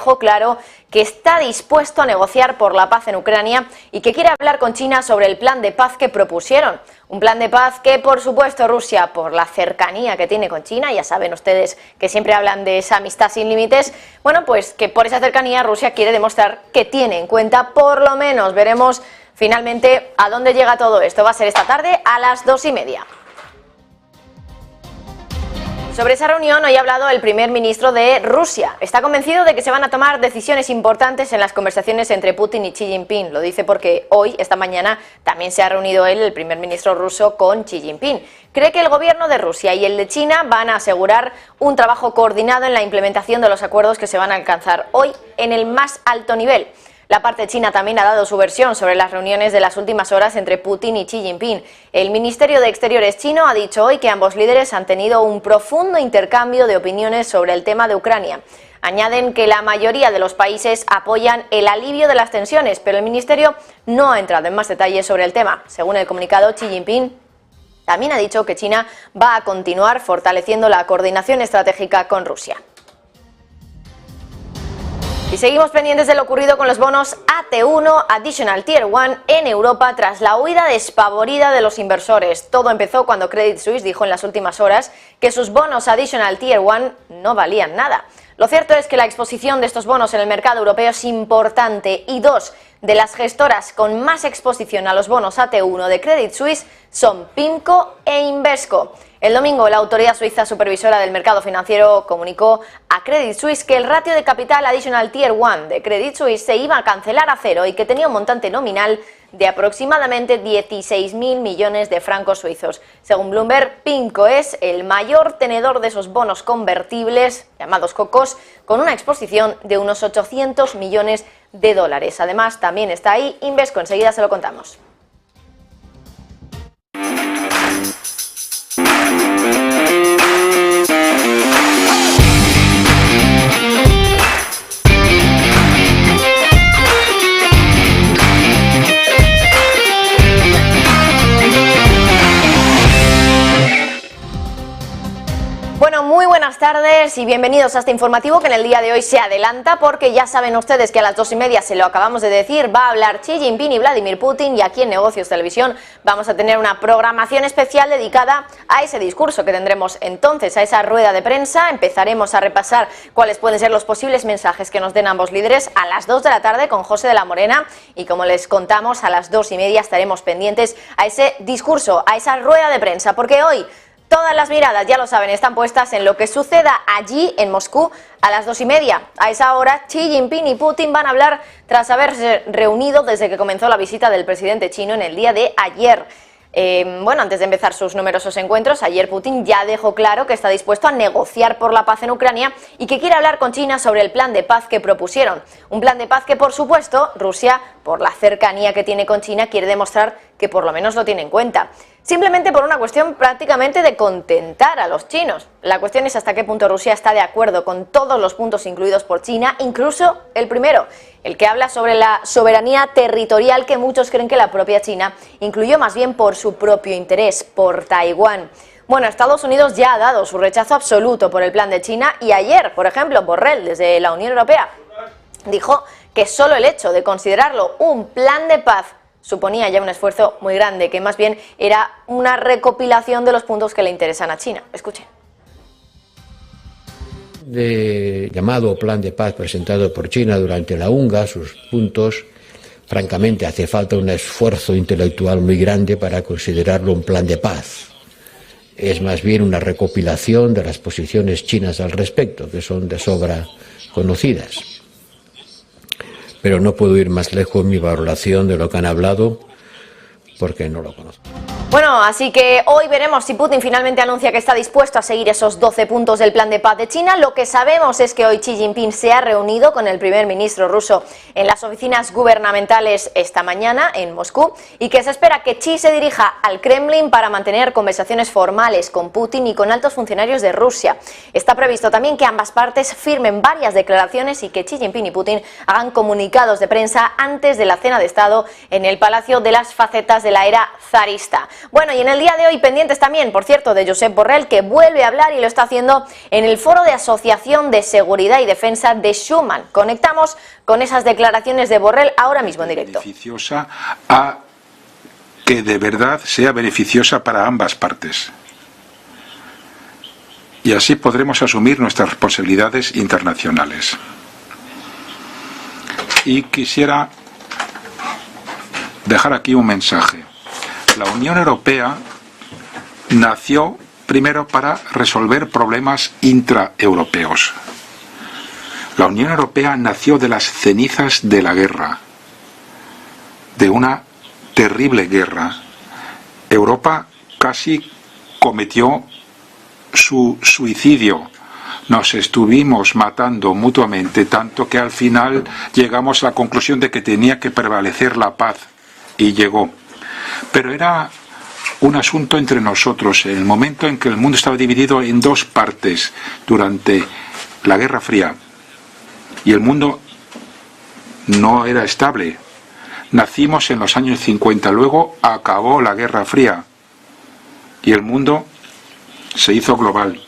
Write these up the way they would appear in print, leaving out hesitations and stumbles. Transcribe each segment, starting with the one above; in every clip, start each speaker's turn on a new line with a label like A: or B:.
A: dejó claro que está dispuesto a negociar por la paz en Ucrania y que quiere hablar con China sobre el plan de paz que propusieron. Un plan de paz que, por supuesto, Rusia, por la cercanía que tiene con China, ya saben ustedes que siempre hablan de esa amistad sin límites, bueno, pues que por esa cercanía Rusia quiere demostrar que tiene en cuenta, por lo menos. Veremos finalmente a dónde llega todo esto. Va a ser esta tarde a las 2:30. Sobre esa reunión hoy ha hablado el primer ministro de Rusia. Está convencido de que se van a tomar decisiones importantes en las conversaciones entre Putin y Xi Jinping. Lo dice porque hoy, esta mañana, también se ha reunido él, el primer ministro ruso, con Xi Jinping. Cree que el gobierno de Rusia y el de China van a asegurar un trabajo coordinado en la implementación de los acuerdos que se van a alcanzar hoy en el más alto nivel. La parte china también ha dado su versión sobre las reuniones de las últimas horas entre Putin y Xi Jinping. El Ministerio de Exteriores chino ha dicho hoy que ambos líderes han tenido un profundo intercambio de opiniones sobre el tema de Ucrania. Añaden que la mayoría de los países apoyan el alivio de las tensiones, pero el Ministerio no ha entrado en más detalles sobre el tema. Según el comunicado, Xi Jinping también ha dicho que China va a continuar fortaleciendo la coordinación estratégica con Rusia. Y seguimos pendientes de lo ocurrido con los bonos AT1 Additional Tier 1 en Europa tras la huida despavorida de los inversores. Todo empezó cuando Credit Suisse dijo en las últimas horas que sus bonos Additional Tier 1 no valían nada. Lo cierto es que la exposición de estos bonos en el mercado europeo es importante y dos de las gestoras con más exposición a los bonos AT1 de Credit Suisse son PIMCO e Invesco. El domingo, la autoridad suiza supervisora del mercado financiero comunicó a Credit Suisse que el ratio de capital Additional Tier 1 de Credit Suisse se iba a cancelar a cero y que tenía un montante nominal de aproximadamente 16.000 millones de francos suizos. Según Bloomberg, PIMCO es el mayor tenedor de esos bonos convertibles, llamados COCOs, con una exposición de unos 800 millones de dólares. Además, también está ahí Invesco, enseguida se lo contamos. Bueno, muy buenas tardes y bienvenidos a este informativo que en el día de hoy se adelanta porque ya saben ustedes que a las 2:30, se lo acabamos de decir, va a hablar Xi Jinping y Vladimir Putin, y aquí en Negocios Televisión vamos a tener una programación especial dedicada a ese discurso que tendremos entonces, a esa rueda de prensa. Empezaremos a repasar cuáles pueden ser los posibles mensajes que nos den ambos líderes a las 2 de la tarde con José de la Morena, y como les contamos, a las 2:30 estaremos pendientes a ese discurso, a esa rueda de prensa, porque hoy todas las miradas, ya lo saben, están puestas en lo que suceda allí en Moscú a las 2:30. A esa hora, Xi Jinping y Putin van a hablar tras haberse reunido desde que comenzó la visita del presidente chino en el día de ayer. Antes de empezar sus numerosos encuentros, ayer Putin ya dejó claro que está dispuesto a negociar por la paz en Ucrania y que quiere hablar con China sobre el plan de paz que propusieron. Un plan de paz que, por supuesto, Rusia, por la cercanía que tiene con China, quiere demostrar que por lo menos lo tiene en cuenta. Simplemente por una cuestión prácticamente de contentar a los chinos. La cuestión es hasta qué punto Rusia está de acuerdo con todos los puntos incluidos por China, incluso el primero, el que habla sobre la soberanía territorial, que muchos creen que la propia China incluyó más bien por su propio interés, por Taiwán. Bueno, Estados Unidos ya ha dado su rechazo absoluto por el plan de China, y ayer, por ejemplo, Borrell, desde la Unión Europea, dijo que solo el hecho de considerarlo un plan de paz suponía ya un esfuerzo muy grande, que más bien era una recopilación de los puntos que le interesan a China. Escuchen.
B: De llamado plan de paz presentado por China durante la UNGA, sus puntos, francamente hace falta un esfuerzo intelectual muy grande para considerarlo un plan de paz. Es más bien una recopilación de las posiciones chinas al respecto, que son de sobra conocidas. Pero no puedo ir más lejos en mi valoración de lo que han hablado, porque no lo conozco.
A: Bueno, así que hoy veremos si Putin finalmente anuncia que está dispuesto a seguir esos 12 puntos del plan de paz de China. Lo que sabemos es que hoy Xi Jinping se ha reunido con el primer ministro ruso en las oficinas gubernamentales esta mañana en Moscú, y que se espera que Xi se dirija al Kremlin para mantener conversaciones formales con Putin y con altos funcionarios de Rusia. Está previsto también que ambas partes firmen varias declaraciones y que Xi Jinping y Putin hagan comunicados de prensa antes de la cena de Estado en el Palacio de las Facetas de la era zarista. Bueno, y en el día de hoy pendientes también, por cierto, de Josep Borrell, que vuelve a hablar y lo está haciendo en el Foro de Asociación de Seguridad y Defensa de Schuman. Conectamos con esas declaraciones de Borrell ahora mismo en directo.
C: Beneficiosa a que de verdad sea beneficiosa para ambas partes. Y así podremos asumir nuestras responsabilidades internacionales. Y quisiera dejar aquí un mensaje. La Unión Europea nació primero para resolver problemas intraeuropeos. La Unión Europea nació de las cenizas de la guerra, de una terrible guerra. Europa casi cometió su suicidio. Nos estuvimos matando mutuamente tanto que al final llegamos a la conclusión de que tenía que prevalecer la paz, y llegó. Pero era un asunto entre nosotros, en el momento en que el mundo estaba dividido en dos partes durante la Guerra Fría y el mundo no era estable. Nacimos en los años 50, luego acabó la Guerra Fría y el mundo se hizo global.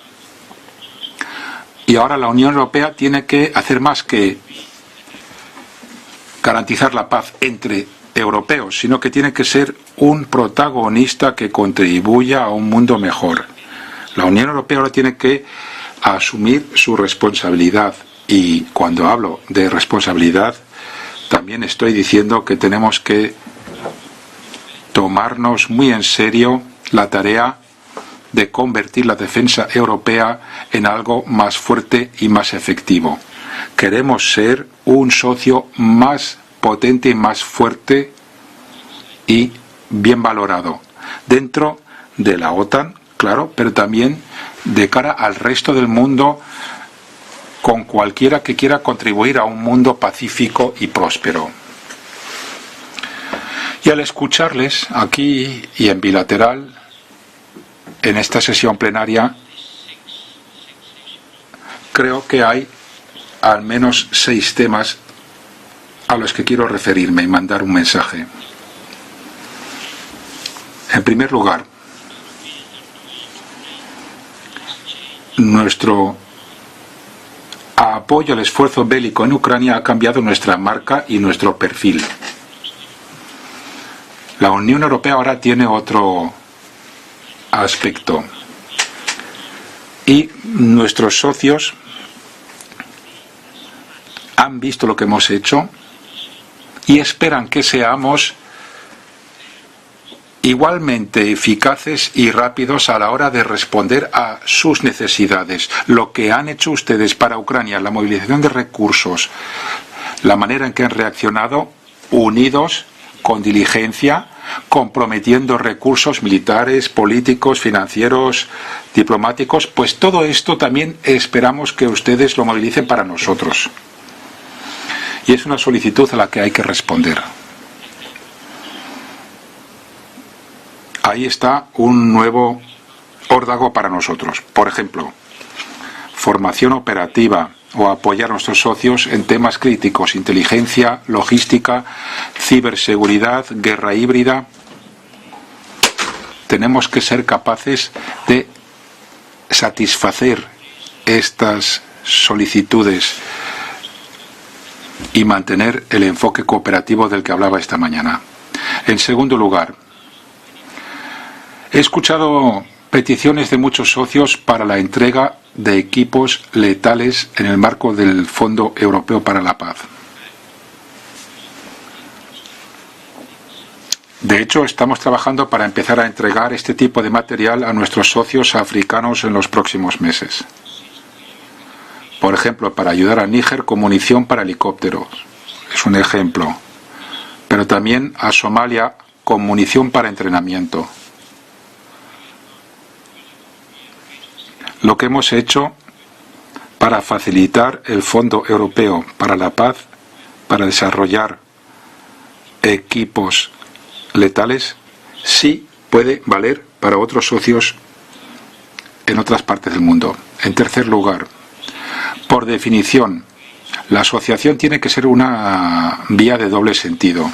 C: Y ahora la Unión Europea tiene que hacer más que garantizar la paz entre europeos, sino que tiene que ser un protagonista que contribuya a un mundo mejor. La Unión Europea ahora tiene que asumir su responsabilidad, y cuando hablo de responsabilidad también estoy diciendo que tenemos que tomarnos muy en serio la tarea de convertir la defensa europea en algo más fuerte y más efectivo. Queremos ser un socio más potente y más fuerte y bien valorado dentro de la OTAN, claro, pero también de cara al resto del mundo, con cualquiera que quiera contribuir a un mundo pacífico y próspero. Y al escucharles aquí y en bilateral, en esta sesión plenaria, creo que hay al menos 6 temas a los que quiero referirme y mandar un mensaje. En primer lugar, nuestro apoyo al esfuerzo bélico en Ucrania ha cambiado nuestra marca y nuestro perfil. La Unión Europea ahora tiene otro aspecto y nuestros socios han visto lo que hemos hecho y esperan que seamos igualmente eficaces y rápidos a la hora de responder a sus necesidades. Lo que han hecho ustedes para Ucrania, la movilización de recursos, la manera en que han reaccionado, unidos, con diligencia, comprometiendo recursos militares, políticos, financieros, diplomáticos, pues todo esto también esperamos que ustedes lo movilicen para nosotros. Y es una solicitud a la que hay que responder. Ahí está un nuevo órdago para nosotros. Por ejemplo, formación operativa o apoyar a nuestros socios en temas críticos, inteligencia, logística, ciberseguridad, guerra híbrida. Tenemos que ser capaces de satisfacer estas solicitudes y mantener el enfoque cooperativo del que hablaba esta mañana. En segundo lugar, he escuchado peticiones de muchos socios para la entrega de equipos letales en el marco del Fondo Europeo para la Paz. De hecho, estamos trabajando para empezar a entregar este tipo de material a nuestros socios africanos en los próximos meses. Por ejemplo, para ayudar a Níger con munición para helicópteros. Es un ejemplo. Pero también a Somalia con munición para entrenamiento. Lo que hemos hecho para facilitar el Fondo Europeo para la Paz, para desarrollar equipos letales, sí puede valer para otros socios en otras partes del mundo. En tercer lugar, por definición, la asociación tiene que ser una vía de doble sentido.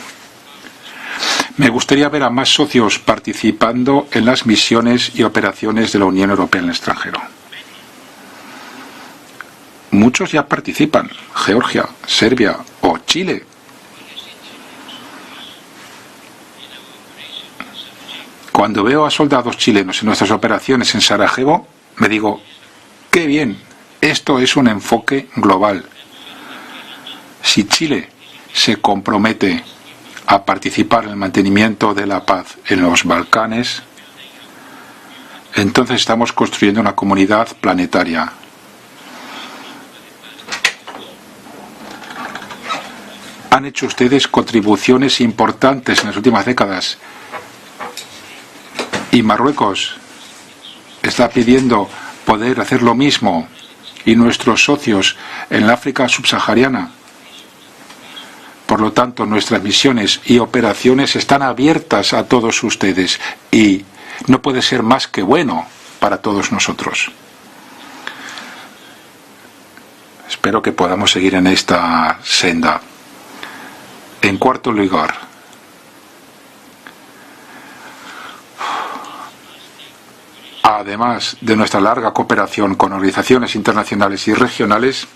C: Me gustaría ver a más socios participando en las misiones y operaciones de la Unión Europea en el extranjero. Muchos ya participan, Georgia, Serbia o Chile. Cuando veo a soldados chilenos en nuestras operaciones en Sarajevo, me digo, ¡qué bien! Esto es un enfoque global. Si Chile se compromete a participar en el mantenimiento de la paz en los Balcanes, entonces estamos construyendo una comunidad planetaria. Han hecho ustedes contribuciones importantes en las últimas décadas y Marruecos está pidiendo poder hacer lo mismo, y nuestros socios en la África subsahariana. Por lo tanto, nuestras misiones y operaciones están abiertas a todos ustedes y no puede ser más que bueno para todos nosotros. Espero que podamos seguir en esta senda. En cuarto lugar, además de nuestra larga cooperación con organizaciones internacionales y regionales,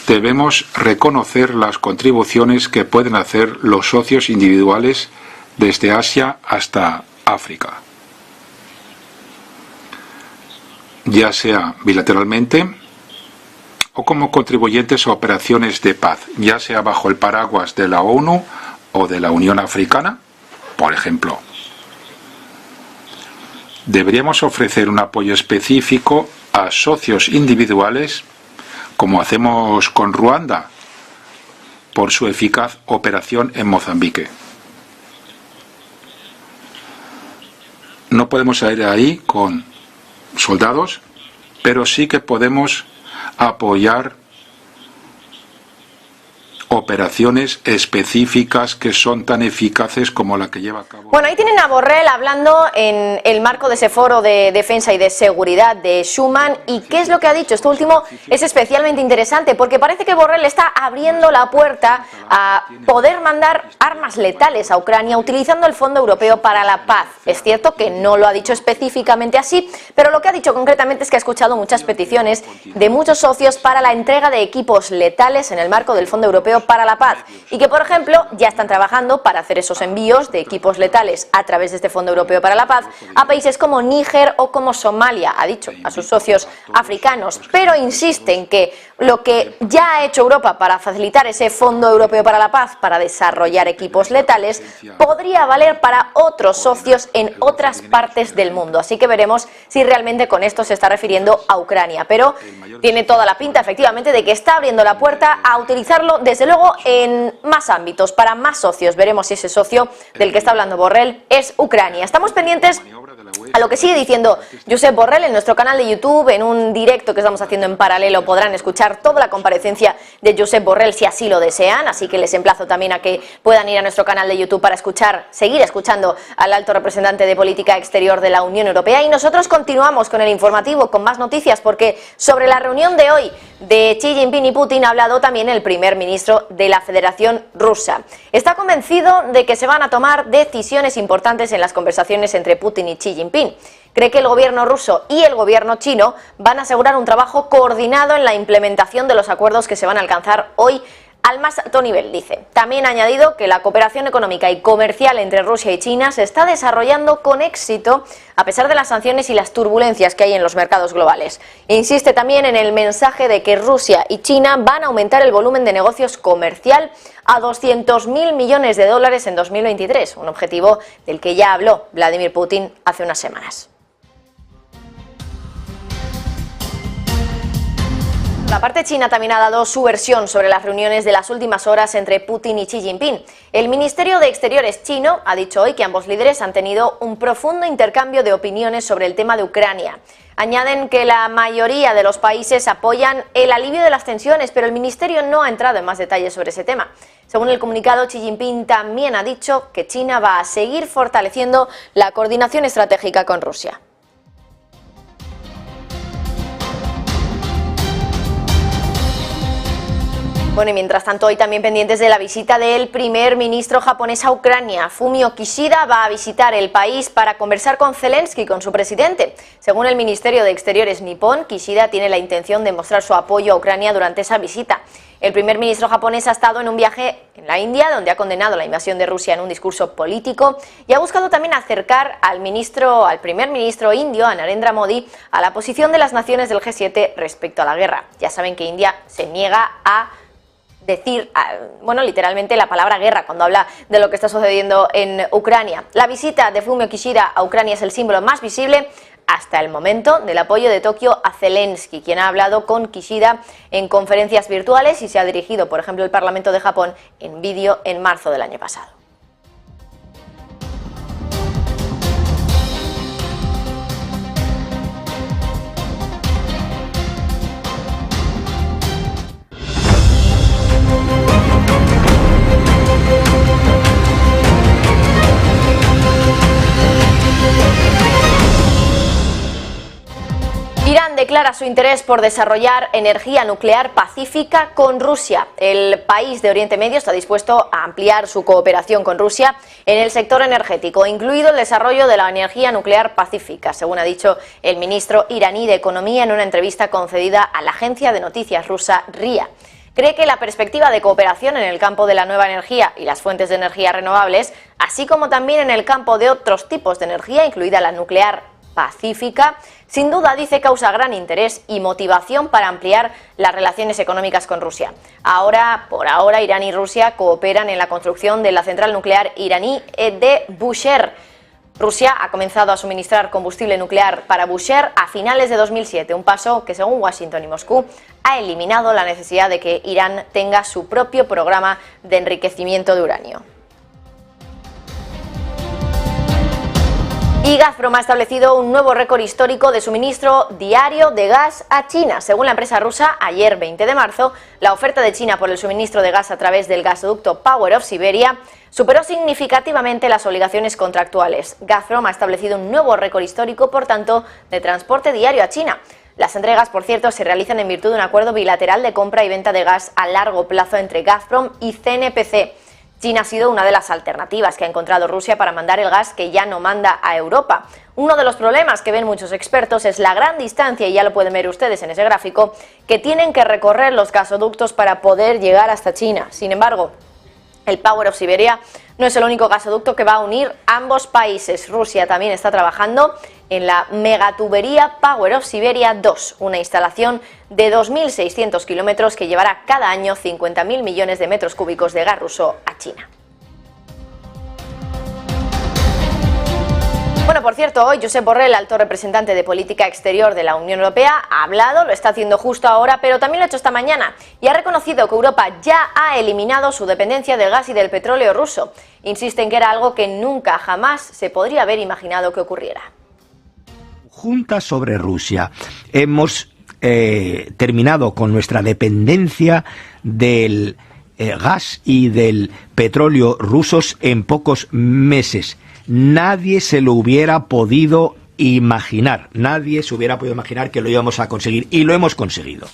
C: debemos reconocer las contribuciones que pueden hacer los socios individuales desde Asia hasta África, ya sea bilateralmente o como contribuyentes a operaciones de paz, ya sea bajo el paraguas de la ONU o de la Unión Africana, por ejemplo. Deberíamos ofrecer un apoyo específico a socios individuales, como hacemos con Ruanda, por su eficaz operación en Mozambique. No podemos ir ahí con soldados, pero sí que podemos apoyar operaciones específicas que son tan eficaces como la que lleva a cabo.
A: Bueno, ahí tienen a Borrell hablando en el marco de ese foro de defensa y de seguridad de Schuman. ¿Y qué es lo que ha dicho? Esto último es especialmente interesante porque parece que Borrell está abriendo la puerta a poder mandar armas letales a Ucrania utilizando el Fondo Europeo para la Paz. Es cierto que no lo ha dicho específicamente así, pero lo que ha dicho concretamente es que ha escuchado muchas peticiones de muchos socios para la entrega de equipos letales en el marco del Fondo Europeo para la Paz y que, por ejemplo, ya están trabajando para hacer esos envíos de equipos letales a través de este Fondo Europeo para la Paz a países como Níger o como Somalia, ha dicho, a sus socios africanos, pero insiste en que lo que ya ha hecho Europa para facilitar ese Fondo Europeo para la Paz, para desarrollar equipos letales, podría valer para otros socios en otras partes del mundo. Así que veremos si realmente con esto se está refiriendo a Ucrania, pero tiene toda la pinta, efectivamente, de que está abriendo la puerta a utilizarlo, desde luego, en más ámbitos, para más socios. Veremos si ese socio del que está hablando Borrell es Ucrania. Estamos pendientes a lo que sigue diciendo Josep Borrell en nuestro canal de YouTube. En un directo que estamos haciendo en paralelo podrán escuchar toda la comparecencia de Josep Borrell si así lo desean, así que les emplazo también a que puedan ir a nuestro canal de YouTube para seguir escuchando al alto representante de política exterior de la Unión Europea. Y nosotros continuamos con el informativo, con más noticias, porque sobre la reunión de hoy de Xi Jinping y Putin ha hablado también el primer ministro de la Federación Rusa. Está convencido de que se van a tomar decisiones importantes en las conversaciones entre Putin y Xi Jinping. Cree que el gobierno ruso y el gobierno chino van a asegurar un trabajo coordinado en la implementación de los acuerdos que se van a alcanzar hoy al más alto nivel, dice. También ha añadido que la cooperación económica y comercial entre Rusia y China se está desarrollando con éxito a pesar de las sanciones y las turbulencias que hay en los mercados globales. Insiste también en el mensaje de que Rusia y China van a aumentar el volumen de negocios comercial a 200.000 millones de dólares en 2023, un objetivo del que ya habló Vladimir Putin hace unas semanas. La parte china también ha dado su versión sobre las reuniones de las últimas horas entre Putin y Xi Jinping. El Ministerio de Exteriores chino ha dicho hoy que ambos líderes han tenido un profundo intercambio de opiniones sobre el tema de Ucrania. Añaden que la mayoría de los países apoyan el alivio de las tensiones, pero el ministerio no ha entrado en más detalles sobre ese tema. Según el comunicado, Xi Jinping también ha dicho que China va a seguir fortaleciendo la coordinación estratégica con Rusia. Bueno, y mientras tanto, hoy también pendientes de la visita del primer ministro japonés a Ucrania. Fumio Kishida va a visitar el país para conversar con Zelensky, con su presidente. Según el Ministerio de Exteriores nipón, Kishida tiene la intención de mostrar su apoyo a Ucrania durante esa visita. El primer ministro japonés ha estado en un viaje en la India, donde ha condenado la invasión de Rusia en un discurso político y ha buscado también acercar al primer ministro indio, a Narendra Modi, a la posición de las naciones del G7 respecto a la guerra. Ya saben que India se niega a decir, literalmente la palabra guerra cuando habla de lo que está sucediendo en Ucrania. La visita de Fumio Kishida a Ucrania es el símbolo más visible hasta el momento del apoyo de Tokio a Zelensky, quien ha hablado con Kishida en conferencias virtuales y se ha dirigido, por ejemplo, al Parlamento de Japón en vídeo en marzo del año pasado. Irán declara su interés por desarrollar energía nuclear pacífica con Rusia. El país de Oriente Medio está dispuesto a ampliar su cooperación con Rusia en el sector energético, incluido el desarrollo de la energía nuclear pacífica, según ha dicho el ministro iraní de Economía en una entrevista concedida a la agencia de noticias rusa RIA. Cree que la perspectiva de cooperación en el campo de la nueva energía y las fuentes de energía renovables, así como también en el campo de otros tipos de energía, incluida la nuclear pacífica, sin duda, dice, causa gran interés y motivación para ampliar las relaciones económicas con Rusia. Por ahora, Irán y Rusia cooperan en la construcción de la central nuclear iraní de Bushehr. Rusia ha comenzado a suministrar combustible nuclear para Bushehr a finales de 2007, un paso que, según Washington y Moscú, ha eliminado la necesidad de que Irán tenga su propio programa de enriquecimiento de uranio. Y Gazprom ha establecido un nuevo récord histórico de suministro diario de gas a China. Según la empresa rusa, ayer 20 de marzo, la oferta de China por el suministro de gas a través del gasoducto Power of Siberia superó significativamente las obligaciones contractuales. Gazprom ha establecido un nuevo récord histórico, por tanto, de transporte diario a China. Las entregas, por cierto, se realizan en virtud de un acuerdo bilateral de compra y venta de gas a largo plazo entre Gazprom y CNPC. China ha sido una de las alternativas que ha encontrado Rusia para mandar el gas que ya no manda a Europa. Uno de los problemas que ven muchos expertos es la gran distancia, y ya lo pueden ver ustedes en ese gráfico, que tienen que recorrer los gasoductos para poder llegar hasta China. Sin embargo, el Power of Siberia no es el único gasoducto que va a unir ambos países. Rusia también está trabajando en la megatubería Power of Siberia 2, una instalación de 2.600 kilómetros que llevará cada año 50.000 millones de metros cúbicos de gas ruso a China. Bueno, por cierto, hoy Josep Borrell, alto representante de política exterior de la Unión Europea, ha hablado, lo está haciendo justo ahora, pero también lo ha hecho esta mañana, y ha reconocido que Europa ya ha eliminado su dependencia del gas y del petróleo ruso. Insiste en que era algo que nunca jamás se podría haber imaginado que ocurriera.
D: Junta sobre Rusia. Hemos terminado con nuestra dependencia del gas y del petróleo rusos en pocos meses. Nadie se lo hubiera podido imaginar. Nadie se hubiera podido imaginar que lo íbamos a conseguir, y lo hemos conseguido.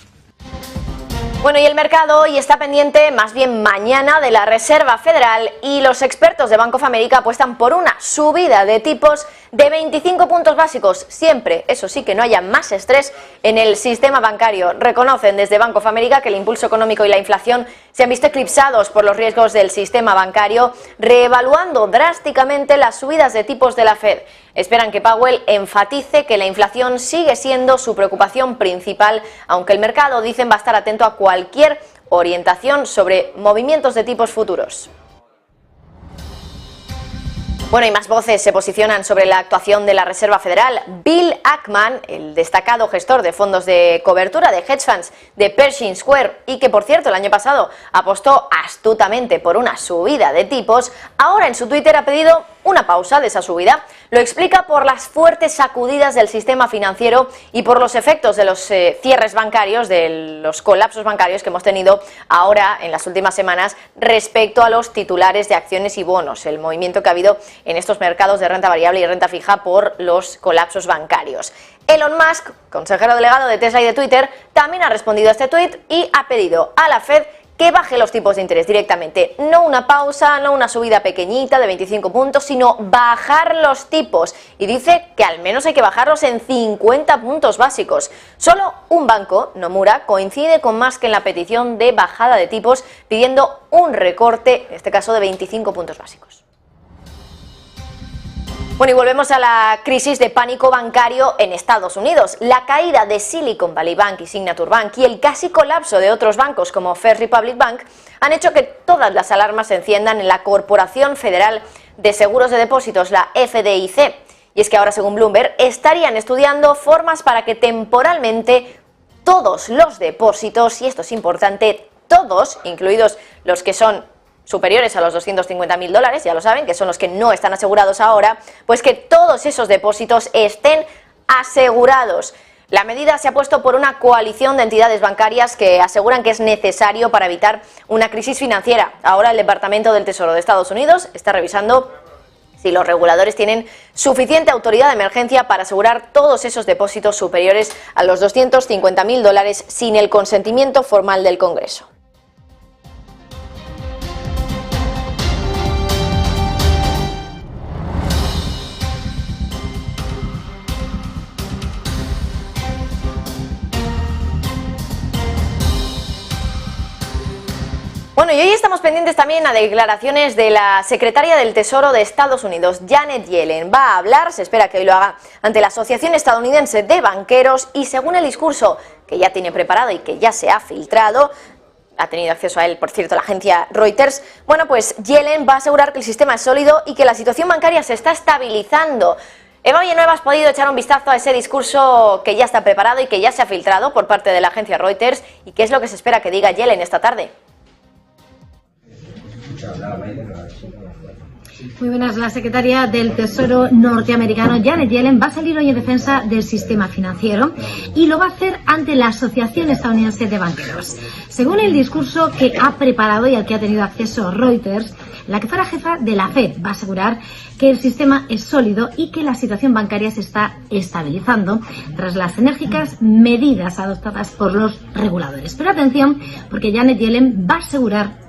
A: Bueno, y el mercado hoy está pendiente, más bien mañana, de la Reserva Federal, y los expertos de Bank of America apuestan por una subida de tipos de 25 puntos básicos, siempre, eso sí, que no haya más estrés en el sistema bancario. Reconocen desde Bank of America que el impulso económico y la inflación se han visto eclipsados por los riesgos del sistema bancario, reevaluando drásticamente las subidas de tipos de la Fed. Esperan que Powell enfatice que la inflación sigue siendo su preocupación principal, aunque el mercado, dicen, va a estar atento a cualquier orientación sobre movimientos de tipos futuros. Bueno, y más voces se posicionan sobre la actuación de la Reserva Federal. Bill Ackman, el destacado gestor de fondos de cobertura de hedge funds de Pershing Square, y que, por cierto, el año pasado apostó astutamente por una subida de tipos, ahora en su Twitter ha pedido una pausa de esa subida. Lo explica por las fuertes sacudidas del sistema financiero y por los efectos de los cierres bancarios, de los colapsos bancarios que hemos tenido ahora en las últimas semanas respecto a los titulares de acciones y bonos, el movimiento que ha habido en estos mercados de renta variable y renta fija por los colapsos bancarios. Elon Musk, consejero delegado de Tesla y de Twitter, también ha respondido a este tuit y ha pedido a la Fed que baje los tipos de interés directamente. No una pausa, no una subida pequeñita de 25 puntos, sino bajar los tipos. Y dice que al menos hay que bajarlos en 50 puntos básicos. Solo un banco, Nomura, coincide con Musk en la petición de bajada de tipos, pidiendo un recorte, en este caso de 25 puntos básicos. Bueno, y volvemos a la crisis de pánico bancario en Estados Unidos. La caída de Silicon Valley Bank y Signature Bank y el casi colapso de otros bancos como First Republic Bank han hecho que todas las alarmas se enciendan en la Corporación Federal de Seguros de Depósitos, la FDIC. Y es que ahora, según Bloomberg, estarían estudiando formas para que temporalmente todos los depósitos, y esto es importante, todos, incluidos los que son superiores a los $250.000, ya lo saben, que son los que no están asegurados ahora, pues que todos esos depósitos estén asegurados. La medida se ha puesto por una coalición de entidades bancarias que aseguran que es necesario para evitar una crisis financiera. Ahora el Departamento del Tesoro de Estados Unidos está revisando si los reguladores tienen suficiente autoridad de emergencia para asegurar todos esos depósitos superiores a los $250.000 sin el consentimiento formal del Congreso. Bueno, y hoy estamos pendientes también a declaraciones de la secretaria del Tesoro de Estados Unidos, Janet Yellen. Va a hablar, se espera que hoy lo haga, ante la Asociación Estadounidense de Banqueros y según el discurso que ya tiene preparado y que ya se ha filtrado, ha tenido acceso a él, por cierto, la agencia Reuters, bueno, pues Yellen va a asegurar que el sistema es sólido y que la situación bancaria se está estabilizando. Eva Villanueva, ¿has podido echar un vistazo a ese discurso que ya está preparado y que ya se ha filtrado por parte de la agencia Reuters? ¿Y qué es lo que se espera que diga Yellen esta tarde?
E: Muy buenas. La secretaria del Tesoro norteamericano Janet Yellen va a salir hoy en defensa del sistema financiero y lo va a hacer ante la Asociación Estadounidense de Banqueros. Según el discurso que ha preparado y al que ha tenido acceso Reuters, la que fuera jefa de la Fed va a asegurar que el sistema es sólido y que la situación bancaria se está estabilizando tras las enérgicas medidas adoptadas por los reguladores. Pero atención, porque Janet Yellen va a asegurar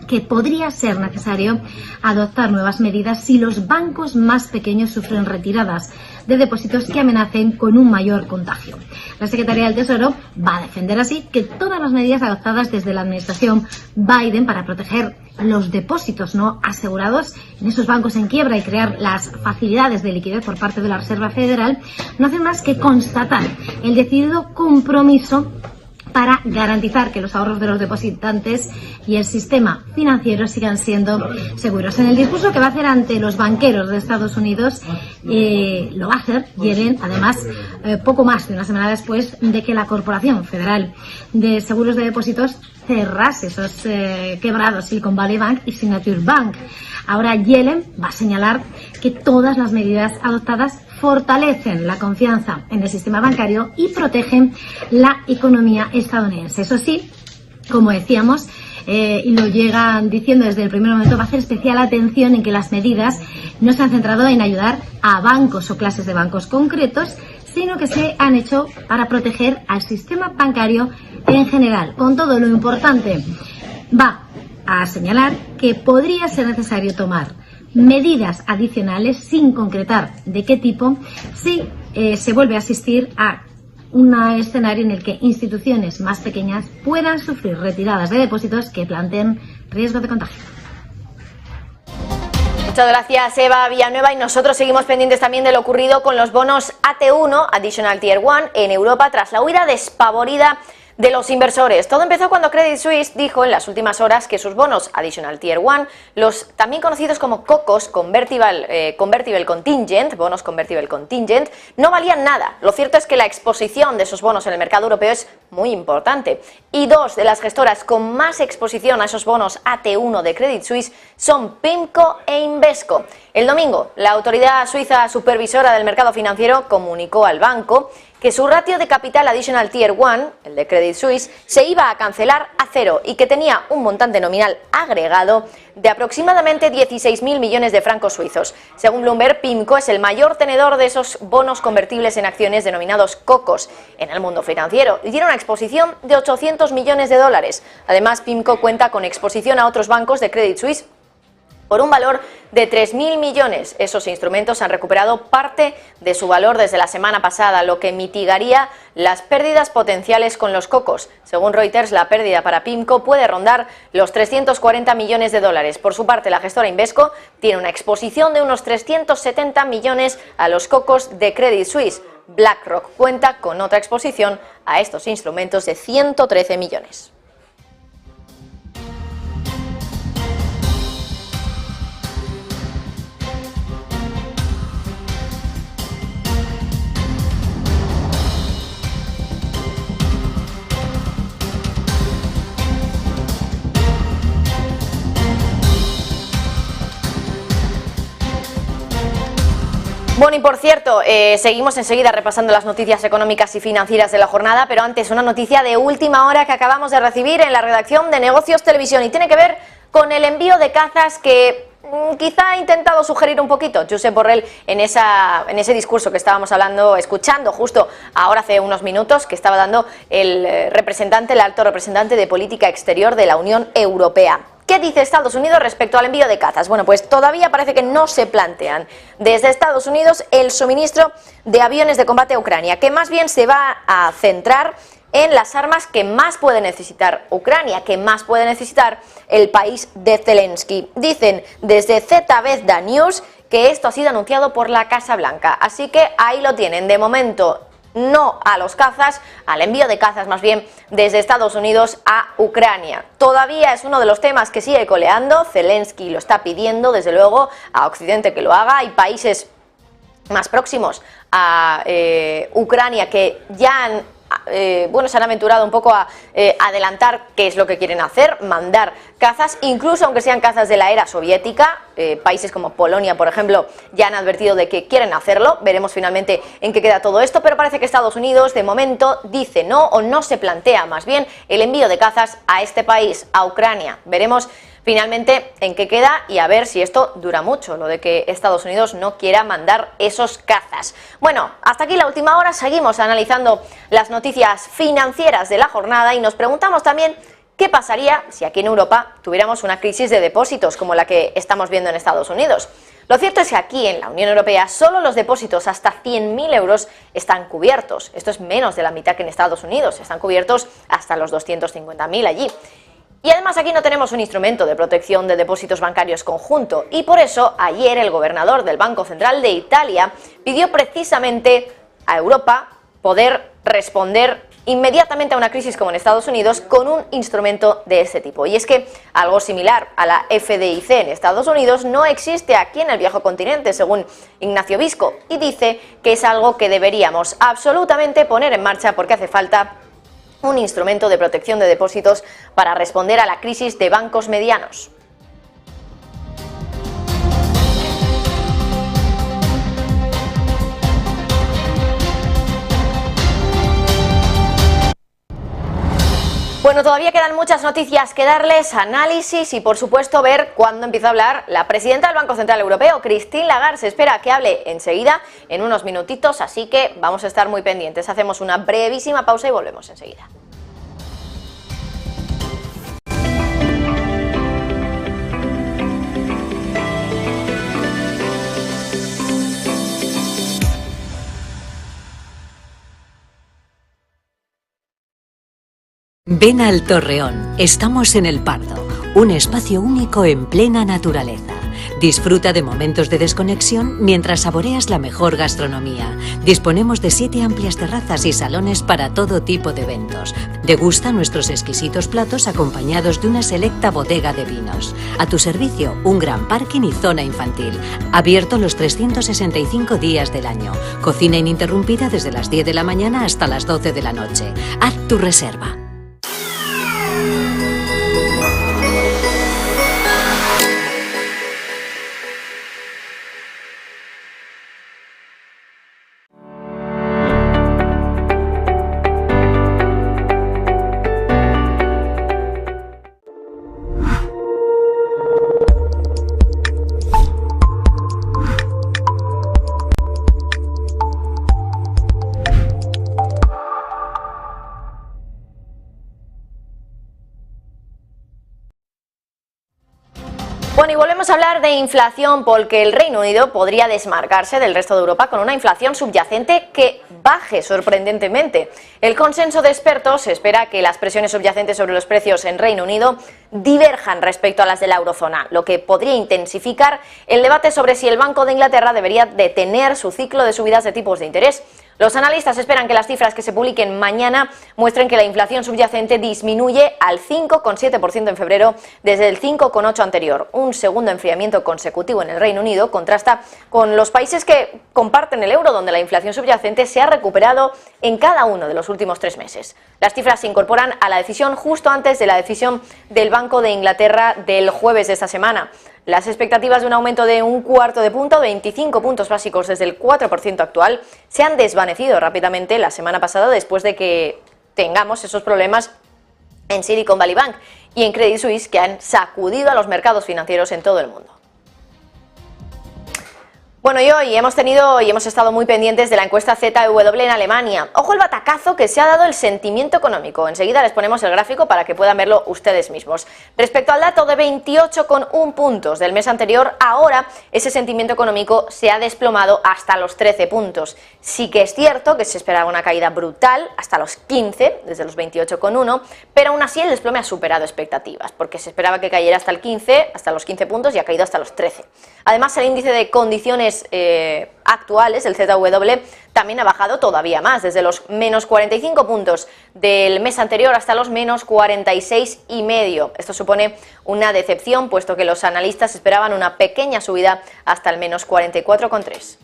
E: que podría ser necesario adoptar nuevas medidas si los bancos más pequeños sufren retiradas de depósitos que amenacen con un mayor contagio. La Secretaría del Tesoro va a defender así que todas las medidas adoptadas desde la administración Biden para proteger los depósitos no asegurados en esos bancos en quiebra y crear las facilidades de liquidez por parte de la Reserva Federal no hacen más que constatar el decidido compromiso para garantizar que los ahorros de los depositantes y el sistema financiero sigan siendo seguros. En el discurso que va a hacer ante los banqueros de Estados Unidos, lo va a hacer Yellen, además, poco más de una semana después de que la Corporación Federal de Seguros de Depósitos cerrase esos quebrados Silicon Valley Bank y Signature Bank. Ahora Yellen va a señalar que todas las medidas adoptadas fortalecen la confianza en el sistema bancario y protegen la economía estadounidense. Eso sí, como decíamos, y lo llegan diciendo desde el primer momento, va a hacer especial atención en que las medidas no se han centrado en ayudar a bancos o clases de bancos concretos, sino que se han hecho para proteger al sistema bancario en general. Con todo lo importante, va a señalar que podría ser necesario tomar medidas adicionales sin concretar de qué tipo si se vuelve a asistir a un escenario en el que instituciones más pequeñas puedan sufrir retiradas de depósitos que planteen riesgo de contagio.
A: Muchas gracias, Eva Villanueva, y nosotros seguimos pendientes también de lo ocurrido con los bonos AT1, Additional Tier 1, en Europa tras la huida despavorida de los inversores. Todo empezó cuando Credit Suisse dijo en las últimas horas que sus bonos Additional Tier 1, los también conocidos como COCOs, Convertible Contingent, bonos Convertible Contingent, no valían nada. Lo cierto es que la exposición de esos bonos en el mercado europeo es muy importante. Y dos de las gestoras con más exposición a esos bonos AT1 de Credit Suisse son PIMCO e Invesco. El domingo, la autoridad suiza supervisora del mercado financiero comunicó al banco que su ratio de capital adicional Tier 1, el de Credit Suisse, se iba a cancelar a cero y que tenía un montante nominal agregado de aproximadamente 16.000 millones de francos suizos. Según Bloomberg, PIMCO es el mayor tenedor de esos bonos convertibles en acciones denominados COCOs en el mundo financiero y tiene una exposición de 800 millones de dólares. Además, PIMCO cuenta con exposición a otros bancos de Credit Suisse por un valor de 3.000 millones. Esos instrumentos han recuperado parte de su valor desde la semana pasada, lo que mitigaría las pérdidas potenciales con los COCOs. Según Reuters, la pérdida para PIMCO puede rondar los 340 millones de dólares. Por su parte, la gestora Invesco tiene una exposición de unos 370 millones a los COCOs de Credit Suisse. BlackRock cuenta con otra exposición a estos instrumentos de 113 millones. Bueno, y por cierto, seguimos enseguida repasando las noticias económicas y financieras de la jornada, pero antes una noticia de última hora que acabamos de recibir en la redacción de Negocios Televisión y tiene que ver con el envío de cazas que quizá ha intentado sugerir un poquito Josep Borrell en ese discurso que estábamos escuchando justo ahora hace unos minutos, que estaba dando el alto representante de política exterior de la Unión Europea. ¿Qué dice Estados Unidos respecto al envío de cazas? Bueno, pues todavía parece que no se plantean desde Estados Unidos el suministro de aviones de combate a Ucrania, que más bien se va a centrar en las armas que más puede necesitar Ucrania, que más puede necesitar el país de Zelensky. Dicen desde Zvezda News que esto ha sido anunciado por la Casa Blanca, así que ahí lo tienen. De momento no a los cazas, al envío de cazas más bien desde Estados Unidos a Ucrania. Todavía es uno de los temas que sigue coleando. Zelensky lo está pidiendo desde luego a Occidente que lo haga. Hay países más próximos a Ucrania que ya se han aventurado un poco a adelantar qué es lo que quieren hacer, mandar cazas, incluso aunque sean cazas de la era soviética. Países como Polonia, por ejemplo, ya han advertido de que quieren hacerlo. Veremos finalmente en qué queda todo esto, pero parece que Estados Unidos de momento dice no, o no se plantea más bien el envío de cazas a este país, a Ucrania. Veremos finalmente en qué queda y a ver si esto dura mucho, lo de que Estados Unidos no quiera mandar esos cazas. Bueno, hasta aquí la última hora. Seguimos analizando las noticias financieras de la jornada y nos preguntamos también qué pasaría si aquí en Europa tuviéramos una crisis de depósitos como la que estamos viendo en Estados Unidos. Lo cierto es que aquí en la Unión Europea solo los depósitos hasta 100.000 euros están cubiertos. Esto es menos de la mitad que en Estados Unidos. Están cubiertos hasta los 250.000 allí. Y además aquí no tenemos un instrumento de protección de depósitos bancarios conjunto y por eso ayer el gobernador del Banco Central de Italia pidió precisamente a Europa poder responder inmediatamente a una crisis como en Estados Unidos con un instrumento de este tipo. Y es que algo similar a la FDIC en Estados Unidos no existe aquí en el viejo continente, según Ignacio Visco, y dice que es algo que deberíamos absolutamente poner en marcha porque hace falta un instrumento de protección de depósitos para responder a la crisis de bancos medianos. Bueno, todavía quedan muchas noticias que darles, análisis y, por supuesto, ver cuándo empieza a hablar la presidenta del Banco Central Europeo, Christine Lagarde. Se espera que hable enseguida, en unos minutitos, así que vamos a estar muy pendientes. Hacemos una brevísima pausa y volvemos enseguida.
F: Ven al Torreón, estamos en El Pardo, un espacio único en plena naturaleza. Disfruta de momentos de desconexión mientras saboreas la mejor gastronomía. Disponemos de 7 amplias terrazas y salones para todo tipo de eventos. Degusta nuestros exquisitos platos acompañados de una selecta bodega de vinos. A tu servicio, un gran parking y zona infantil. Abierto los 365 días del año. Cocina ininterrumpida desde las 10 de la mañana hasta las 12 de la noche. Haz tu reserva.
A: Bueno, y volvemos a hablar de inflación porque el Reino Unido podría desmarcarse del resto de Europa con una inflación subyacente que baje sorprendentemente. El consenso de expertos espera que las presiones subyacentes sobre los precios en Reino Unido diverjan respecto a las de la eurozona, lo que podría intensificar el debate sobre si el Banco de Inglaterra debería detener su ciclo de subidas de tipos de interés. Los analistas esperan que las cifras que se publiquen mañana muestren que la inflación subyacente disminuye al 5,7% en febrero desde el 5,8% anterior. Un segundo enfriamiento consecutivo en el Reino Unido contrasta con los países que comparten el euro, donde la inflación subyacente se ha recuperado en cada uno de los últimos 3 meses. Las cifras se incorporan a la decisión justo antes de la decisión del Banco de Inglaterra del jueves de esta semana. Las expectativas de un aumento de 1/4 punto, 25 puntos básicos desde el 4% actual, se han desvanecido rápidamente la semana pasada después de que tengamos esos problemas en Silicon Valley Bank y en Credit Suisse que han sacudido a los mercados financieros en todo el mundo. Bueno, y hoy hemos estado muy pendientes de la encuesta ZEW en Alemania. Ojo el batacazo que se ha dado el sentimiento económico. Enseguida les ponemos el gráfico para que puedan verlo ustedes mismos. Respecto al dato de 28,1 puntos del mes anterior, ahora ese sentimiento económico se ha desplomado hasta los 13 puntos. Sí que es cierto que se esperaba una caída brutal hasta los 15, desde los 28,1, pero aún así el desplome ha superado expectativas, porque se esperaba que cayera hasta los 15 puntos y ha caído hasta los 13. Además, el índice de condiciones actuales, el ZEW, también ha bajado todavía más, desde los menos 45 puntos del mes anterior hasta los menos 46,5. Esto supone una decepción, puesto que los analistas esperaban una pequeña subida hasta el menos 44,3.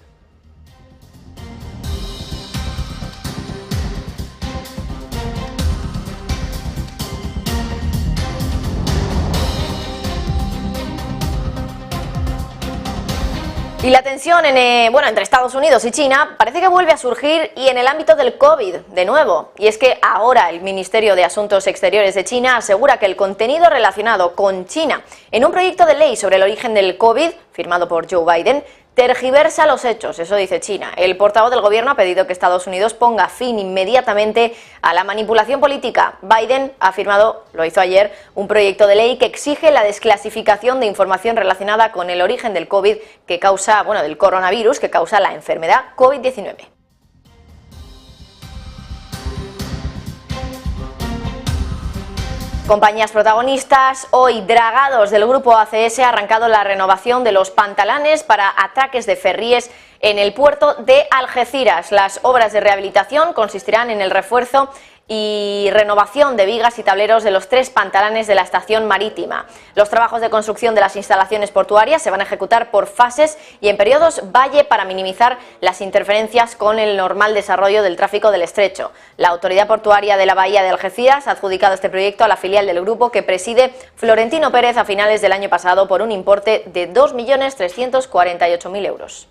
A: Y la tensión entre Estados Unidos y China parece que vuelve a surgir y en el ámbito del COVID de nuevo. Y es que ahora el Ministerio de Asuntos Exteriores de China asegura que el contenido relacionado con China en un proyecto de ley sobre el origen del COVID, firmado por Joe Biden, tergiversa los hechos, eso dice China. El portavoz del gobierno ha pedido que Estados Unidos ponga fin inmediatamente a la manipulación política. Biden ha firmado, lo hizo ayer, un proyecto de ley que exige la desclasificación de información relacionada con el origen del COVID del coronavirus que causa la enfermedad COVID-19. Compañías protagonistas, hoy Dragados del grupo ACS ha arrancado la renovación de los pantalanes para atraques de ferries en el puerto de Algeciras. Las obras de rehabilitación consistirán en el refuerzo y renovación de vigas y tableros de los 3 pantalanes de la estación marítima. Los trabajos de construcción de las instalaciones portuarias se van a ejecutar por fases y en periodos valle para minimizar las interferencias con el normal desarrollo del tráfico del estrecho. La Autoridad Portuaria de la Bahía de Algeciras ha adjudicado este proyecto a la filial del grupo que preside Florentino Pérez a finales del año pasado por un importe de 2.348.000 euros.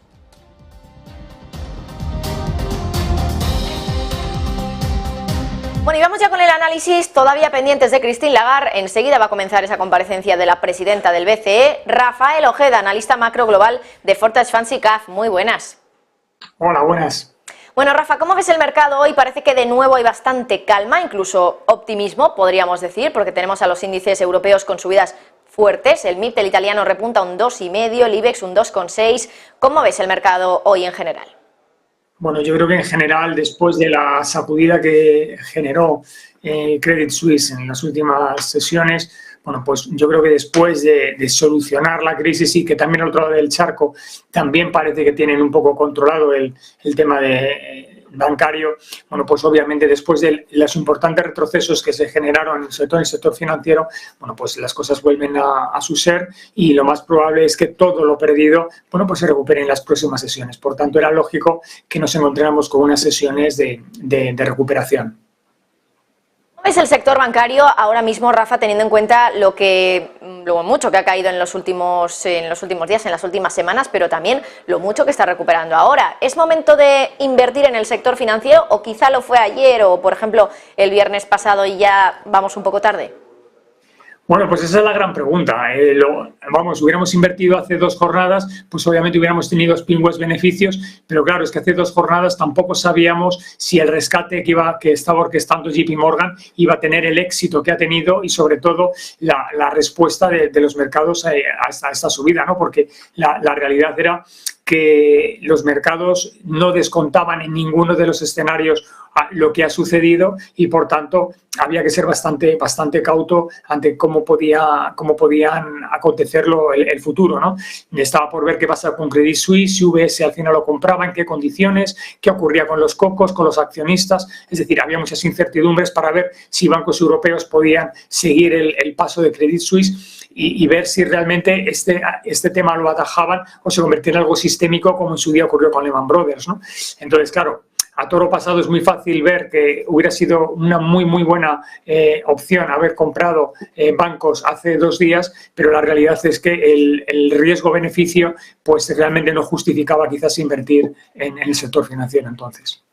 A: Bueno, y vamos ya con el análisis, todavía pendientes de Christine Lagarde. Enseguida va a comenzar esa comparecencia de la presidenta del BCE. Rafael Ojeda, analista macro global de Fortress Fancy CAF. Muy buenas.
G: Hola, buenas.
A: Bueno, Rafa, ¿cómo ves el mercado hoy? Parece que de nuevo hay bastante calma, incluso optimismo, podríamos decir, porque tenemos a los índices europeos con subidas fuertes. El MIB del italiano repunta un 2,5, el IBEX un 2,6. ¿Cómo ves el mercado hoy en general?
G: Bueno, yo creo que en general, después de la sacudida que generó Credit Suisse en las últimas sesiones, bueno, pues yo creo que después de solucionar la crisis y que también al otro lado del charco también parece que tienen un poco controlado el tema bancario, bueno, pues obviamente después de los importantes retrocesos que se generaron, sobre todo en el sector financiero, bueno, pues las cosas vuelven a su ser y lo más probable es que todo lo perdido, bueno, pues se recupere en las próximas sesiones. Por tanto, era lógico que nos encontráramos con unas sesiones de recuperación.
A: ¿Cómo es el sector bancario ahora mismo, Rafa, teniendo en cuenta lo mucho que ha caído en los últimos días, en las últimas semanas, pero también lo mucho que está recuperando ahora? ¿Es momento de invertir en el sector financiero o quizá lo fue ayer o, por ejemplo, el viernes pasado y ya vamos un poco tarde?
G: Bueno, pues esa es la gran pregunta. Hubiéramos invertido hace 2 jornadas, pues obviamente hubiéramos tenido pingües beneficios, pero claro, es que hace 2 jornadas tampoco sabíamos si el rescate que estaba orquestando JP Morgan iba a tener el éxito que ha tenido y sobre todo la respuesta de los mercados a esta subida, ¿no? Porque la realidad era que los mercados no descontaban en ninguno de los escenarios lo que ha sucedido y por tanto había que ser bastante cauto ante cómo podían acontecerlo el futuro, ¿no? Estaba por ver qué pasa con Credit Suisse, si UBS al final lo compraba, en qué condiciones, qué ocurría con los cocos, con los accionistas, es decir, había muchas incertidumbres para ver si bancos europeos podían seguir el paso de Credit Suisse y ver si realmente este tema lo atajaban o se convertía en algo sistémico como en su día ocurrió con Lehman Brothers, ¿no? Entonces, claro, a toro pasado es muy fácil ver que hubiera sido una muy buena opción haber comprado bancos hace 2 días, pero la realidad es que el riesgo-beneficio pues realmente no justificaba quizás invertir en el sector financiero entonces.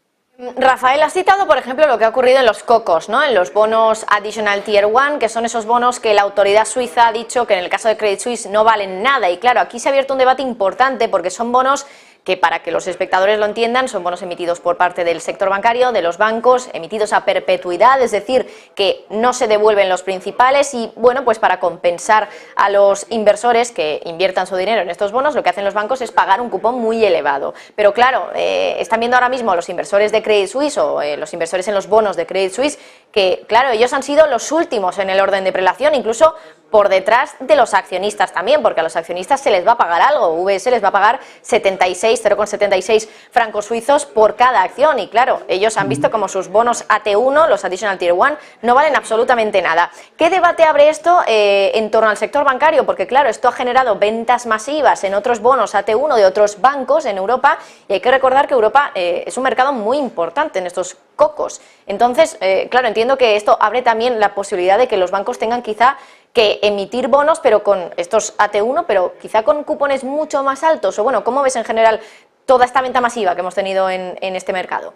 A: Rafael, has citado, por ejemplo, lo que ha ocurrido en los cocos, ¿no? En los bonos Additional Tier 1, que son esos bonos que la autoridad suiza ha dicho que en el caso de Credit Suisse no valen nada. Y claro, aquí se ha abierto un debate importante porque son bonos que, para que los espectadores lo entiendan, son bonos emitidos por parte del sector bancario, de los bancos, emitidos a perpetuidad, es decir, que no se devuelven los principales y, bueno, pues para compensar a los inversores que inviertan su dinero en estos bonos, lo que hacen los bancos es pagar un cupón muy elevado. Pero claro, están viendo ahora mismo los inversores de Credit Suisse o los inversores en los bonos de Credit Suisse que, claro, ellos han sido los últimos en el orden de prelación, incluso por detrás de los accionistas también, porque a los accionistas se les va a pagar algo. UBS les va a pagar 0,76 francos suizos por cada acción y claro, ellos han visto como sus bonos AT1, los Additional Tier 1, no valen absolutamente nada. ¿Qué debate abre esto en torno al sector bancario? Porque claro, esto ha generado ventas masivas en otros bonos AT1 de otros bancos en Europa y hay que recordar que Europa es un mercado muy importante en estos cocos. Entonces, claro, entiendo que esto abre también la posibilidad de que los bancos tengan quizá que emitir bonos, pero con estos AT1, pero quizá con cupones mucho más altos. O bueno, ¿cómo ves en general toda esta venta masiva que hemos tenido en este mercado?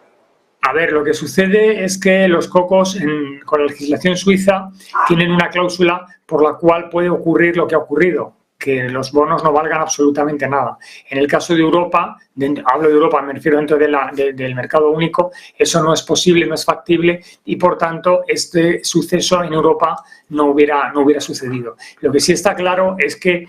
G: A ver, lo que sucede es que los cocos, con la legislación suiza, tienen una cláusula por la cual puede ocurrir lo que ha ocurrido, que los bonos no valgan absolutamente nada. En el caso de Europa, hablo de Europa, me refiero dentro del mercado único, eso no es posible, no es factible y por tanto este suceso en Europa no hubiera sucedido. Lo que sí está claro es que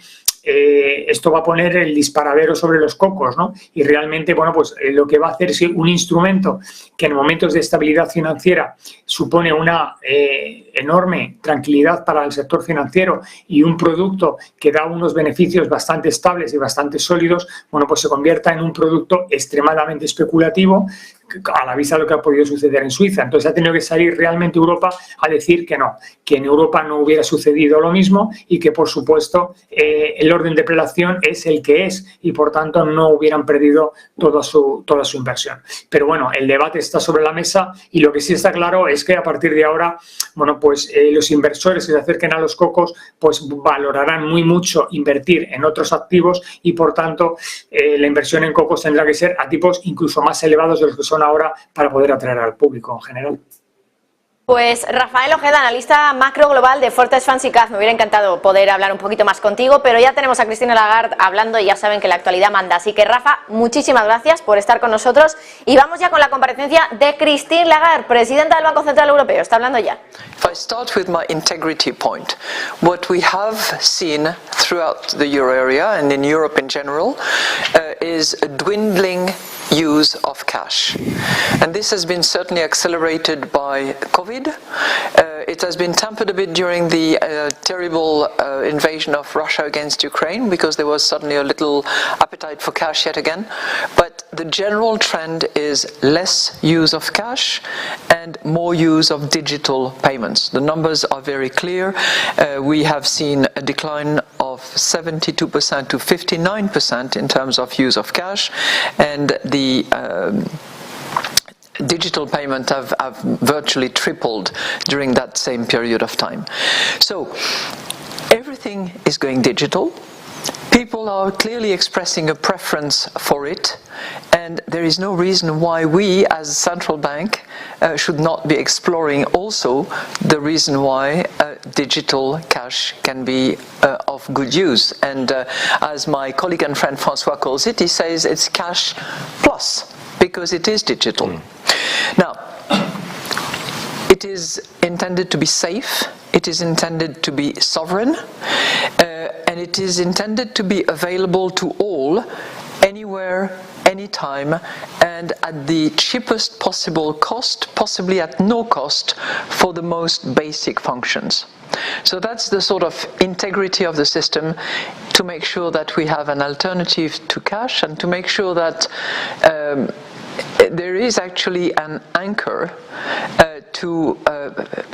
G: esto va a poner el disparadero sobre los cocos, ¿no? Y realmente, bueno, pues lo que va a hacer es un instrumento que en momentos de estabilidad financiera supone una enorme tranquilidad para el sector financiero y un producto que da unos beneficios bastante estables y bastante sólidos, bueno, pues se convierta en un producto extremadamente especulativo a la vista de lo que ha podido suceder en Suiza. Entonces ha tenido que salir realmente Europa a decir que no, que en Europa no hubiera sucedido lo mismo y que por supuesto el orden de prelación es el que es y por tanto no hubieran perdido toda su inversión. Pero bueno, el debate está sobre la mesa y lo que sí está claro es que a partir de ahora, bueno, pues los inversores que se acerquen a los cocos pues valorarán muy mucho invertir en otros activos y por tanto la inversión en cocos tendrá que ser a tipos incluso más elevados de los que son ahora para poder atraer al público en general.
A: Pues Rafael Ojeda, analista macro global de Fortress Fancy Caz, me hubiera encantado poder hablar un poquito más contigo, pero ya tenemos a Christine Lagarde hablando y ya saben que la actualidad manda. Así que Rafa, muchísimas gracias por estar con nosotros y vamos ya con la comparecencia de Christine Lagarde, presidenta del Banco Central Europeo. Está hablando ya.
H: If I start with my integrity point, what we have seen throughout the euro area and in Europe in general is a dwindling use of cash. And this has been certainly accelerated by COVID. It has been tempered a bit during the terrible invasion of Russia against Ukraine because there was suddenly a little appetite for cash yet again. But the general trend is less use of cash and more use of digital payments. The numbers are very clear. We have seen a decline of 72% to 59% in terms of use of cash, and the digital payments have virtually tripled during that same period of time. So everything is going digital. People are clearly expressing a preference for it, and there is no reason why we as a central bank should not be exploring also the reason why digital cash can be of good use. And as my colleague and friend François calls it, he says it's cash plus, because it is digital. Now, it is intended to be safe, it is intended to be sovereign, and it is intended to be available to all, anywhere, anytime, and at the cheapest possible cost, possibly at no cost, for the most basic functions. So that's the sort of integrity of the system, to make sure that we have an alternative to cash, and to make sure that there is actually an anchor to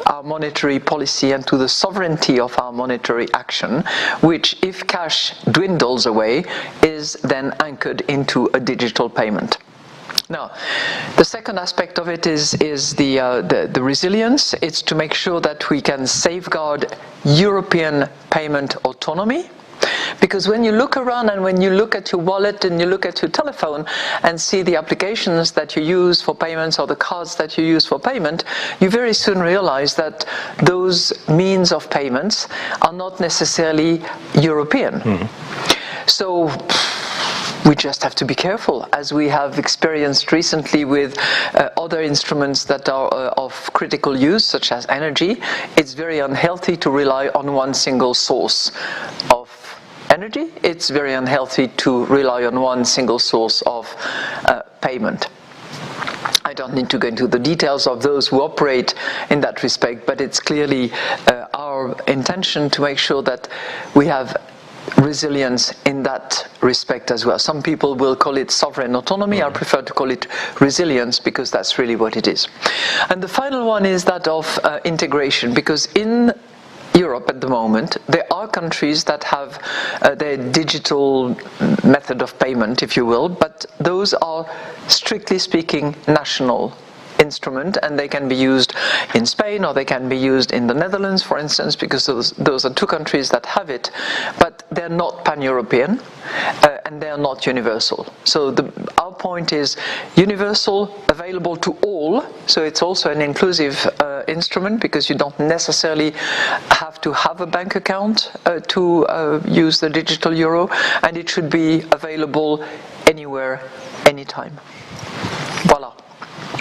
H: our monetary policy and to the sovereignty of our monetary action, which, if cash dwindles away, is then anchored into a digital payment. Now, the second aspect of it is the resilience. It's to make sure that we can safeguard European payment autonomy. Because when you look around and when you look at your wallet and you look at your telephone and see the applications that you use for payments or the cards that you use for payment, you very soon realize that those means of payments are not necessarily European. So we just have to be careful, as we have experienced recently with other instruments that are of critical use, such as energy. It's very unhealthy to rely on one single source of energy. It's very unhealthy to rely on one single source of payment. I don't need to go into the details of those who operate in that respect, but it's clearly our intention to make sure that we have resilience in that respect as well. Some people will call it sovereign autonomy. I prefer to call it resilience, because that's really what it is. And the final one is that of integration, because in Europe at the moment, there are countries that have their digital method of payment, if you will, but those are, strictly speaking, national instrument, and they can be used in Spain or they can be used in the Netherlands, for instance, because those are two countries that have it, but they're not pan-European and they're not universal. So our point is universal, available to all, so it's also an inclusive instrument, because you don't necessarily have to have a bank account to use the digital euro, and it should be available anywhere, anytime. Voila.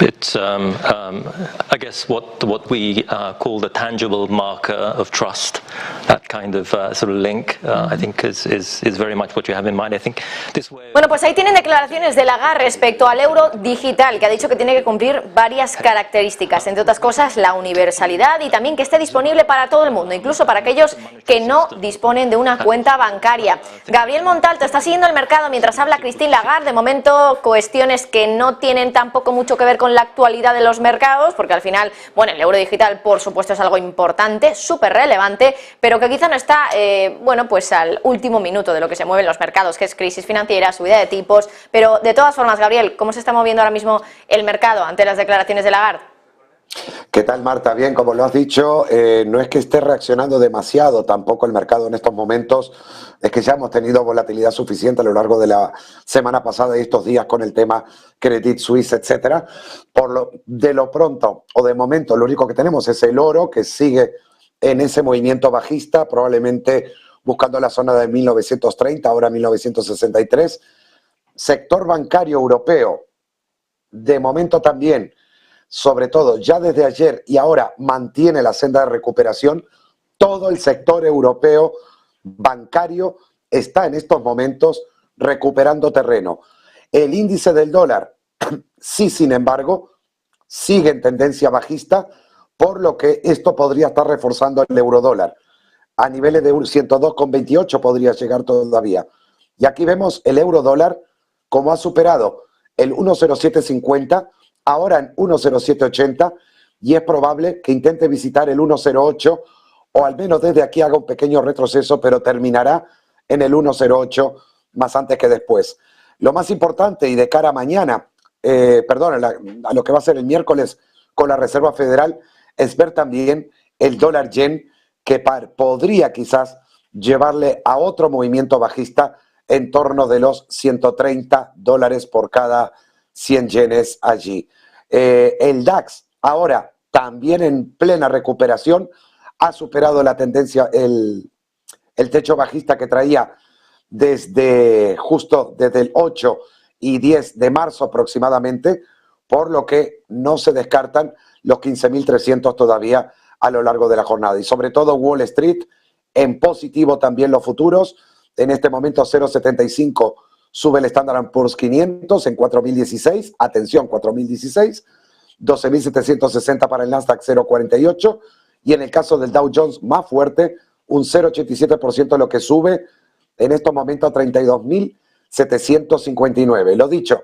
I: It's, I guess, what we call the tangible marker of trust. That kind of sort of link, I think, is very much what you have in mind. I think this way.
A: Bueno, pues ahí tienen declaraciones de Lagarde respecto al euro digital, que ha dicho que tiene que cumplir varias características, entre otras cosas la universalidad, y también que esté disponible para todo el mundo, incluso para aquellos que no disponen de una cuenta bancaria. Gabriel Montalto está siguiendo el mercado mientras habla Christine Lagarde. De momento, cuestiones que no tienen tampoco mucho que ver con la actualidad de los mercados, porque al final, bueno, el euro digital por supuesto es algo importante, súper relevante, pero que quizá no está, bueno, pues al último minuto de lo que se mueven los mercados, que es crisis financiera, subida de tipos. Pero de todas formas, Gabriel, ¿cómo se está moviendo ahora mismo el mercado ante las declaraciones de Lagarde?
J: ¿Qué tal, Marta? Bien, como lo has dicho, no es que esté reaccionando demasiado tampoco el mercado en estos momentos, es que ya hemos tenido volatilidad suficiente a lo largo de la semana pasada y estos días con el tema Credit Suisse, etcétera. De lo pronto, o de momento, lo único que tenemos es el oro, que sigue en ese movimiento bajista, probablemente buscando la zona de 1930, ahora 1963. Sector bancario europeo, de momento también, sobre todo ya desde ayer y ahora mantiene la senda de recuperación. Todo el sector europeo bancario está en estos momentos recuperando terreno. El índice del dólar sí, sin embargo, sigue en tendencia bajista, por lo que esto podría estar reforzando el eurodólar. A niveles de 102,28 podría llegar todavía. Y aquí vemos el eurodólar como ha superado el 1,0750, ahora en 1,0780, y es probable que intente visitar el 1,08, o al menos desde aquí haga un pequeño retroceso, pero terminará en el 1,08 más antes que después. Lo más importante, y de cara a mañana, a lo que va a ser el miércoles con la Reserva Federal, es ver también el dólar yen, que podría quizás llevarle a otro movimiento bajista en torno de los $130 por cada 100 yenes allí. El DAX, ahora también en plena recuperación, ha superado la tendencia, el techo bajista que traía justo desde el 8 y 10 de marzo aproximadamente, por lo que no se descartan los 15.300 todavía a lo largo de la jornada. Y sobre todo Wall Street, en positivo también los futuros. En este momento 0,75 sube el Standard & Poor's 500 en 4.016. Atención, 4.016. 12.760 para el Nasdaq, 0,48. Y en el caso del Dow Jones, más fuerte, un 0,87% lo que sube en estos momentos a 32.759. Lo dicho,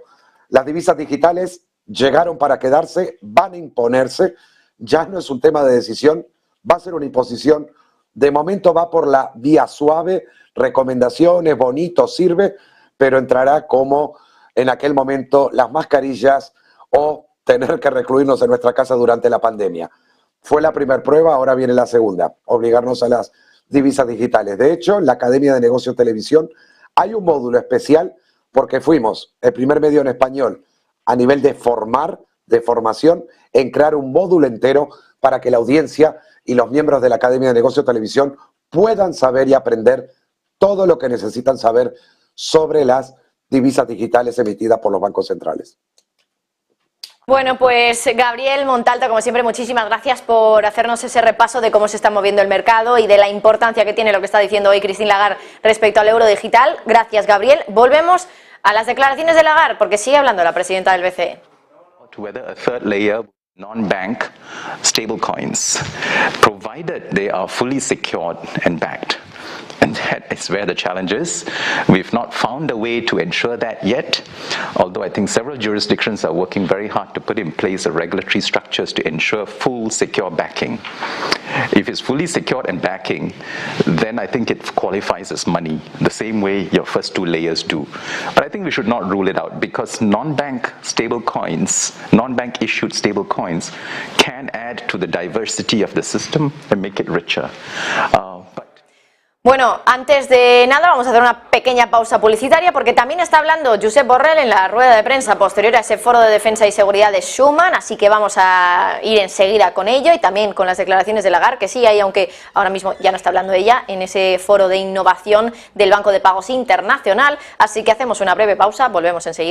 J: las divisas digitales llegaron para quedarse, van a imponerse. Ya no es un tema de decisión, va a ser una imposición. De momento va por la vía suave, recomendaciones, bonito, sirve, pero entrará como en aquel momento las mascarillas o tener que recluirnos en nuestra casa durante la pandemia. Fue la primera prueba, ahora viene la segunda, obligarnos a las divisas digitales. De hecho, en la Academia de Negocios Televisión hay un módulo especial porque fuimos el primer medio en español a nivel de formación, en crear un módulo entero para que la audiencia y los miembros de la Academia de Negocios Televisión puedan saber y aprender todo lo que necesitan saber sobre las divisas digitales emitidas por los bancos centrales.
A: Bueno, pues Gabriel Montalto, como siempre, muchísimas gracias por hacernos ese repaso de cómo se está moviendo el mercado y de la importancia que tiene lo que está diciendo hoy Christine Lagarde respecto al euro digital. Gracias, Gabriel. Volvemos a las declaraciones de Lagarde, porque sigue hablando la presidenta del BCE.
K: Non-bank stablecoins, provided they are fully secured and backed. And that is where the challenge is. We've not found a way to ensure that yet, although I think several jurisdictions are working very hard to put in place the regulatory structures to ensure full secure backing. If it's fully secured and backing, then I think it qualifies as money, the same way your first two layers do. But I think we should not rule it out, because non-bank stable coins, non-bank issued stable coins can add to the diversity of the system and make it richer.
A: Bueno, antes de nada vamos a hacer una pequeña pausa publicitaria porque también está hablando Josep Borrell en la rueda de prensa posterior a ese foro de defensa y seguridad de Schuman, así que vamos a ir enseguida con ello y también con las declaraciones de Lagarde, que sí hay, aunque ahora mismo ya no está hablando ella, en ese foro de innovación del Banco de Pagos Internacional, así que hacemos una breve pausa, volvemos enseguida.